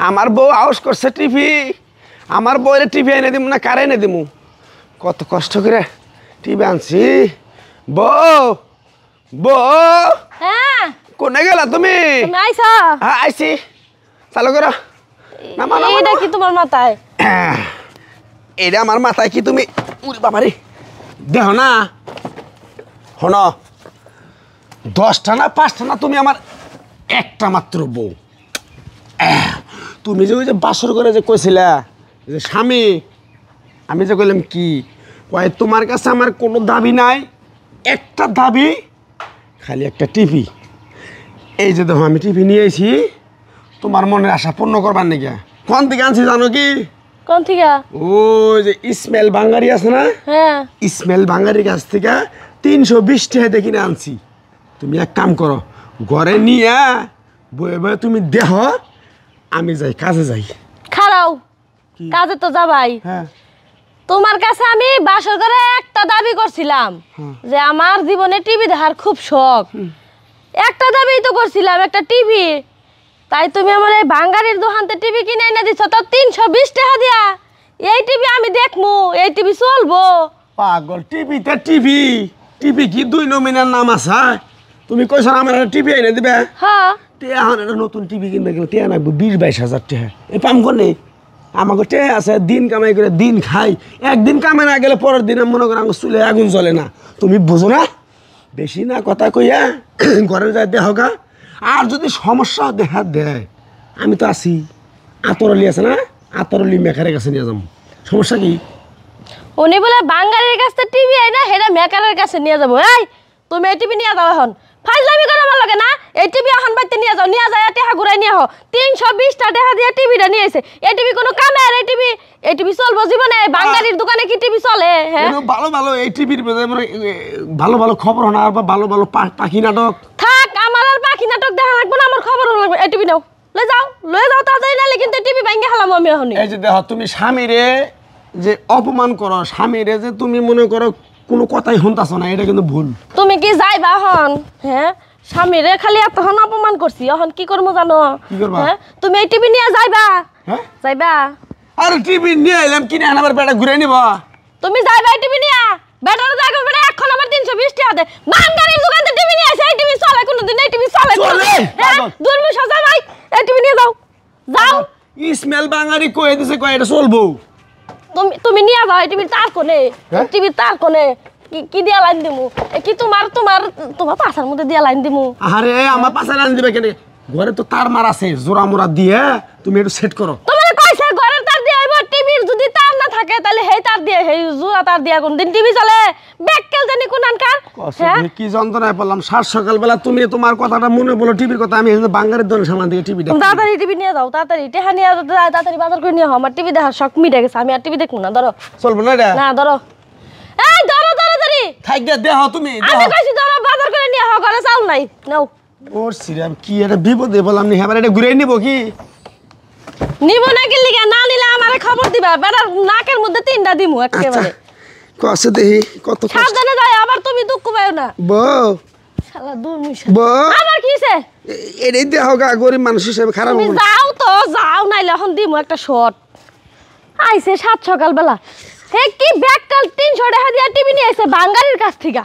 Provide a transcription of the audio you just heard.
আমার বউ আউস করছে টিভি আমার বউরে টিভি এনে দিমু না কারে এনে দিমু কত কষ্ট করে টিভি আনছি বউ বউ হ্যাঁ কোনে গেলা তুমি তুমি আইছো হ্যাঁ আইছি চালু করো নামা নামা এটা কি তোমার মাথায় এটা আমার মাথায় কি তুমি উরে বাবারে দেহ না হন 10টা না 5টা না তুমি আমার একটা মাত্র বউ তুমি যে ওই যে বাসর করে যে কইছিলা যে স্বামী আমি যে কইলাম কি কয় তোমার কাছে আমার কোনো দাবি নাই একটা দাবি খালি একটা টিভি এই যে দেখো আমি টিভি নিয়ে এসেছি তোমার মনের আশা পূর্ণ করবার নাকি কোন থেকে আনছি জানো কি কোন থেকে ওই যে ইসমাইল বাঙ্গারি আছে না হ্যাঁ ইসমাইল বাঙ্গারির কাছ থেকে 320 টাকা দিয়ে কিনে আনছি তুমি এক কাম করো ঘরে নিয়ে বয়ে বয়ে তুমি দেহ আমি যাই কাজে যাই খারাও কাজে তো যাবাই হ্যাঁ তোমার কাছে আমি বাসর করে একটা দাবি করছিলাম যে আমার জীবনে টিভি দেখার খুব শখ একটা দাবি তো করছিলাম একটা টিভি তাই তুমি আমার এই বাঙ্গারির দোকানতে টিভি কিনে এনে দিছো তো 320 টাকা দিয়া এই টিভি আমি দেখমু এই টিভি চলবো পাগল টিভিতে টিভি টিভি কি 2 নমিনার নাম আছে তুমি কইছো আমার টিভি এনে দিবে হ্যাঁ এখন একটা নতুন টিভি কিনবে গেলে টিয়া লাগবে 20-22 হাজার টাকা এই পাম কোনে আমাকে টিয়া আছে দিন কামাই করে দিন খাই একদিন কামে না গেলে পরের দিন মনে করো আমার চুলে আগুন জ্বলে না তুমি বুঝো না বেশি না কথা কইয়া ঘরে যাই দেহগা আর যদি সমস্যা দেখা দেয় আমি তো আছি আতরলি আছে না আতরলি মেকারের কাছে নিয়ে যাবো সমস্যা কি উনি বলে বাঙ্গারির কাছে টিভি আই না হেডা মেকারের কাছে নিয়ে যাবো এই তুমি এই টিভি নিয়ে যাও এখন ফাইজলামি করে আমার লাগে না এই টিভি এখন বাইতে নিয়ে যাও নিয়ে যায় টাকা ঘুরাই নিয়ে হো 320 টাকা দিয়ে টিভিটা নিয়ে এসে এই টিভি কোনো কামে আর এই টিভি চলবো জীবনে বাঙ্গারির দোকানে কি টিভি চলে হ্যাঁ ভালো ভালো এই টিভির ভালো ভালো খবর না আর ভালো ভালো পাখি নাটক থাক আমার আর পাখি নাটক দেখা লাগবে না আমার খবর লাগবে এই টিভি নাও লয়ে যাও তাড়াতাড়ি নালে কিন্তু টিভি ভাঙে হালাম আমি এখন এই যে দেখো তুমি স্বামীরে যে অপমান করো স্বামীরে যে তুমি মনে করো কোনো কথাই শুনতাছ না এটা কিন্তু ভুল তুমি কি যাইবা এখন হ্যাঁ স্বামীরে খালি এতক্ষণ অপমান করছি এখন কি করবো জানো হ্যাঁ তুমি এই টিভি নিয়ে যাইবা হ্যাঁ যাইবা আরে টিভি নিয়ে এলাম কিনে আনাবার বেটা ঘুরে নিব তুমি যাইবা এই টিভি নিয়ে বেটার জায়গা বেটা এখন আমার 320 টাকা দে বাঙ্গারির দোকানে টিভি নিয়ে আসে এই টিভি চলে কোনদিন এই টিভি চলে দুর্মি সাজা ভাই এই টিভি নিয়ে যাও ইসমাইল বাঙ্গারি কই দিছে কই এটা চলবো তুমি নিয়ে যাও এই টিভির তার কোনে টিভির তার কোনে কি দিয়া লাইন দিমু কি তোমার পাছার মধ্যে দিয়া লাইন দিমু আরে আমার পাছার লাইন দিবে কেন ঘরে তো তার মার আছে জোড়া মোড়া দিয়ে তুমি একটু সেট করো তোমারে কইছে ঘরের তার দিয়ে হইব টিভির যদি তার না থাকে তাহলে হেই তার দিয়ে হেই জোড়া তার দিয়া কোন দিন টিভি চলে বেককেল জানি কোনখানকার হ্যাঁ কি যন্ত্রণায় পড়লাম সাত সকালবেলা তুমি তোমার কথাটা মনে বলো টিভির কথা আমি বাঙ্গারের দোকানে সামান দিয়ে টিভি দেখি তাড়াতাড়ি টিভি নিয়ে যাও তাড়াতাড়ি টেহা নিয়ে তাড়াতাড়ি বাজার করে নিয়ে হও আমার টিভি দেখার শখ মিটে গেছে আমি আর টিভি দেখবো না ধরো চলবো না এটা না ধরো এই ধরো তাড়াতাড়ি থাক গিয়া দেহ তুমি আমি কইছি ধরো বাজার করে নিয়ে হও ঘরে চাল নাই নাও ওর সিরাম কি এটা বিপদে বললাম নি হ্যাঁ এটা ঘুরে নিব কি নিব না কি লিগা না নিলে আমারে খবর দিবা বেটার নাকের মধ্যে 3টা দিমু একেবারে কষ্ট দেহি কত সাবধানে যাই আবার তুমি দুঃখ পাও না বউ শালা দুর্মিশা বউ আমার কি হইছে এটাই দেহ গা গরিব মানুষ হিসেবে খারাপ তুমি যাও তো যাও নাইলে এখন দিমু একটা শট আইছে 7 সকাল বেলা হে কি ব্যাককাল 300 টাকা দিয়া টিভি নিয়ে আইছে বাঙ্গারির কাছ থেকে